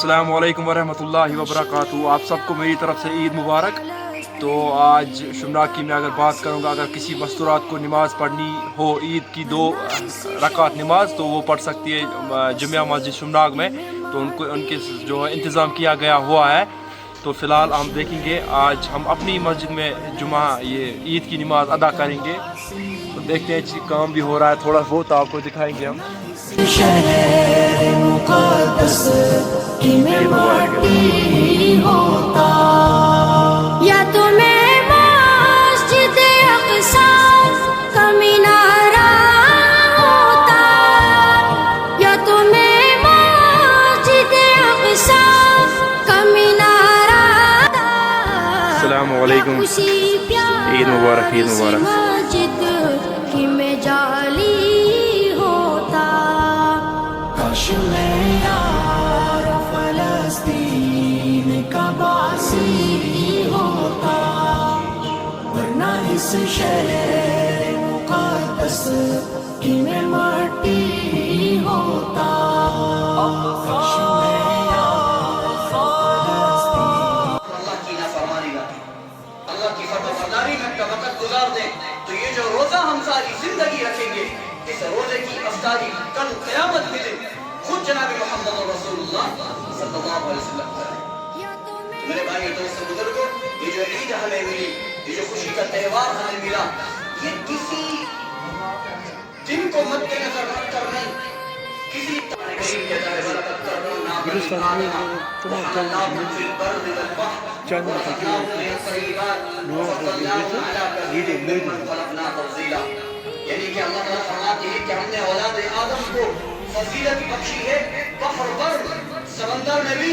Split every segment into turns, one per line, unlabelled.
السلام علیکم ورحمۃ اللہ وبرکاتہ. آپ سب کو میری طرف سے عید مبارک. تو آج شمناک کی میں اگر بات کروں گا، اگر کسی مستورات کو نماز پڑھنی ہو عید کی 2 رکعت نماز، تو وہ پڑھ سکتی ہے جامع مسجد شمناک میں. تو ان کے جو ہے انتظام کیا گیا ہوا ہے. تو فی الحال ہم دیکھیں گے، آج ہم اپنی مسجد میں جمعہ یہ عید کی نماز ادا کریں گے. تو دیکھتے ہیں کام بھی ہو رہا ہے تھوڑا بہت، آپ کو دکھائیں گے ہم.
شہر مقدس کی میں مٹی ہوتا، یا تمہیں مسجد اقصی کا مینارہ ہوتا، یا تمہیں مسجد اقصی کا مینارہ.
السلام علیکم، عید مبارک، عید مبارک.
مسجد کی میں جالی ہوتا، کاش میں یار فلسطین کا باسی ہوتا، ورنہ اس شہر مقدس کی میں مٹی ہوتا. کاش میں یار فلسطین.
اللہ کی نافرمانی نہ کی، اللہ کی فرمانبرداری میں اپنا وقت گزار دیں تو یہ جو روزہ ہم ساری زندگی رکھیں گے، اس روزے کی افطاری کل قیامت کے دن خود جناب محمد رسول اللہ صلی اللہ علیہ وسلم کریں. تو میرے بھائی دوست بزرگوں، یہ جو عید ہمیں ملی، یہ جو خوشی کا تہوار ہمیں ملا، یہ کسی دن کو مد نظر رکھ کر نہیں، کسی تاریخ کے ذریعے برکت کر رہا نام وحملناهم في البر والبحر ورزقناهم من الطيبات وفضلناهم على كثير ممن خلقنا تفضيلا. یعنی کہ اللہ تعالیٰ فرماتے ہیں کہ ہم نے اولاد آدم کو فضیلت بخشی ہے، بحر بر سمندر میں بھی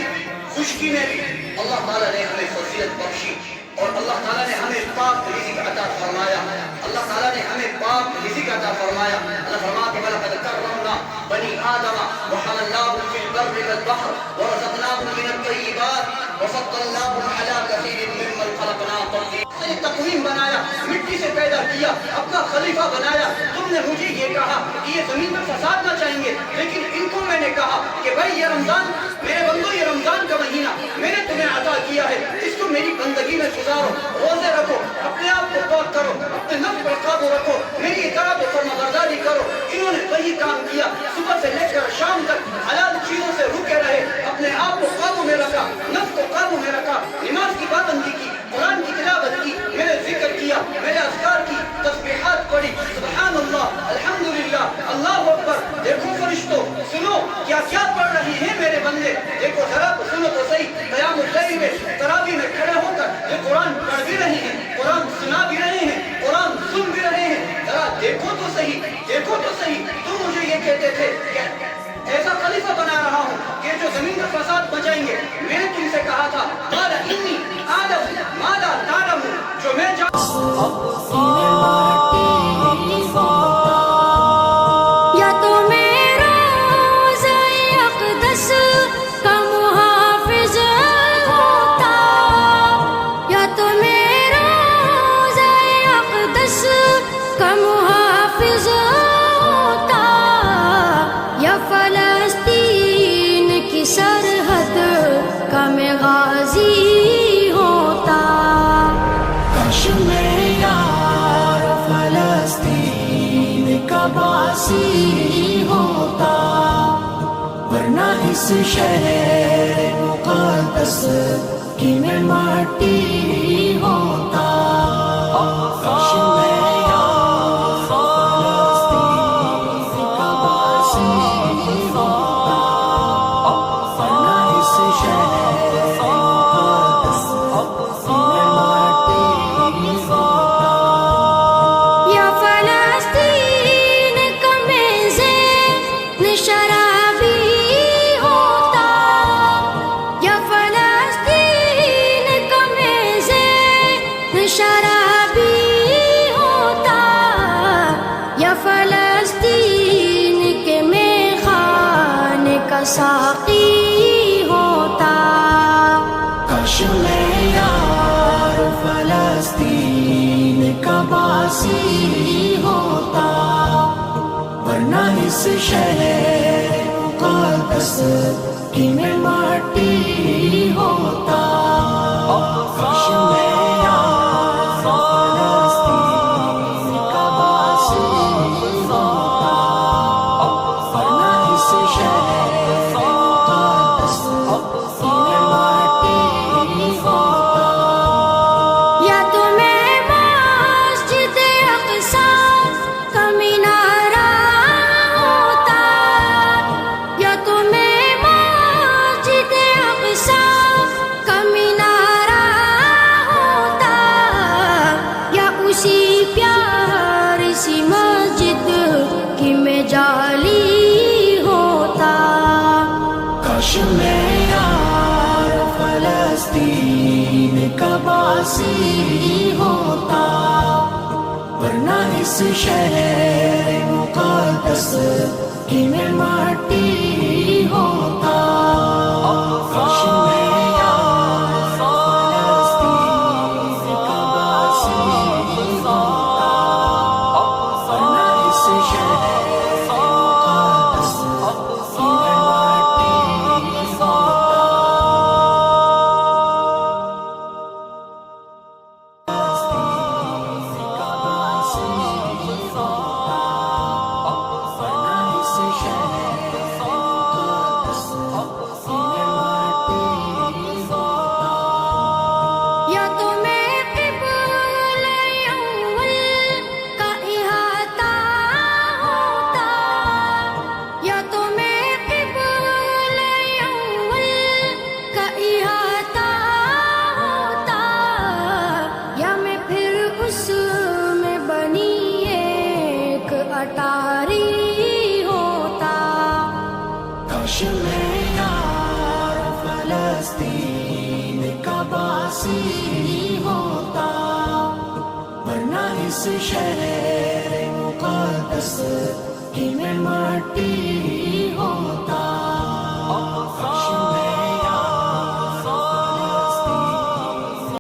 خشکی میں بھی اللہ تعالیٰ نے ہمیں فضیلت بخشی، اور اللہ تعالیٰ نے ہمیں پاک رزق عطا فرمایا. اللہ تعالیٰ نے ہمیں پاک رزق عطا فرمایا. اللہ فرماتے ہیں وَلَقَدْ كَرَّمْنَا بَنِي آدَمَ وَحَمَلْنَاهُمْ فِي الْبَرِّ وَالْبَحْرِ وَرَزَقْنَاهُم مِّنَ الطَّيِّبَاتِ وَفَضَّلْنَاهُمْ عَلَىٰ كَثِيرٍ مِّمَّنْ خَلَقْنَا تَفْضِيلًا. تقویم بنایا، مٹی سے پیدا کیا، اپنا خلیفہ بنایا. تم نے مجھے یہ کہا کہ یہ زمین پر فساد نہ چاہیں گے، لیکن ان کو میں نے کہا کہ بھائی یہ رمضان میرے بندو، یہ رمضان کا مہینہ میں نے تمہیں عطا کیا ہے، اس کو میری بندگی میں گزارو، روزے رکھو، اپنے آپ کو پاک کرو، اپنے نفس پر قابو رکھو، میری اطاعت و فرمانبرداری کرو. انہوں نے وہی کام کیا، صبح سے لے کر شام تک حلال چیزوں سے رکے رہے، اپنے آپ کو قابو میں رکھا، نفس کو قابو میں رکھا، نماز کی پابندی کی، قرآن کی تلاوت کی، میرے ذکر کیا، میرے اذکار کی، تسبیحات پڑھی، سبحان اللہ، الحمدللہ، اللہ اکبر. دیکھو فرشتوں، سنو کیا کیا پڑھ رہی ہیں میرے بندے. دیکھو ذرا تو سنو تو صحیح، قیام اللیل میں تراویح میں کھڑے ہو کر یہ قرآن پڑھ بھی رہے ہیں، قرآن سنا بھی رہے ہیں، قرآن سن بھی رہے ہیں. ذرا دیکھو تو صحیح، دیکھو تو صحیح. تم مجھے یہ کہتے تھے کہ ایسا خلیفہ بنا رہا ہوں کہ جو زمین کا فساد بچائیں گے. میں نے تم سے کہا تھا قال انی اعلم ما لا تعلمون، جو میں
یا تمہیں روزہ اقدس کا محافظ ہوتا، یا تمہیں روزہ اقدس کا محافظ ہوتا، یا فلسطین کی سرحد کا میں غازی ہوتا. کاش میں یار فلسطین کا باسی ہوتا، ورنہ اس شہر مقدس کی میں مٹی ہوتا. کاش میں یار فلسطین کا باسی ہوتا، ورنہ اس شہر مقدس کی میں مٹی ہوتا. یا فلسطین کا میزیں شرابی ہوتا، یا فلسطین کا میزیں شرابی ہوتا، یا فلسطین کے میخانے کا ساقی ہوتا. کاش میں یار فلسطین کا باسی ہوتا، ورنہ اس شہر مقدس کی میں مٹی کا باسی ہوتا ورنہ اس شہر مقدس کی میں مٹی ہوتا کاش میں یار فلسطین کا باسی ہوتا ورنہ اس شہر مقدس کی میں مٹی ہوتا
یا تو میں قبل اول کا احاطہ ہوتا یا تو میں قبل اول کا احاطہ ہوتا یا میں پھر اس میں بنی ایک اٹاری ہوتا
کاش میں یار فلسطین کا باسی ہوتا ورنہ اس شہر مقدس کی میں مٹی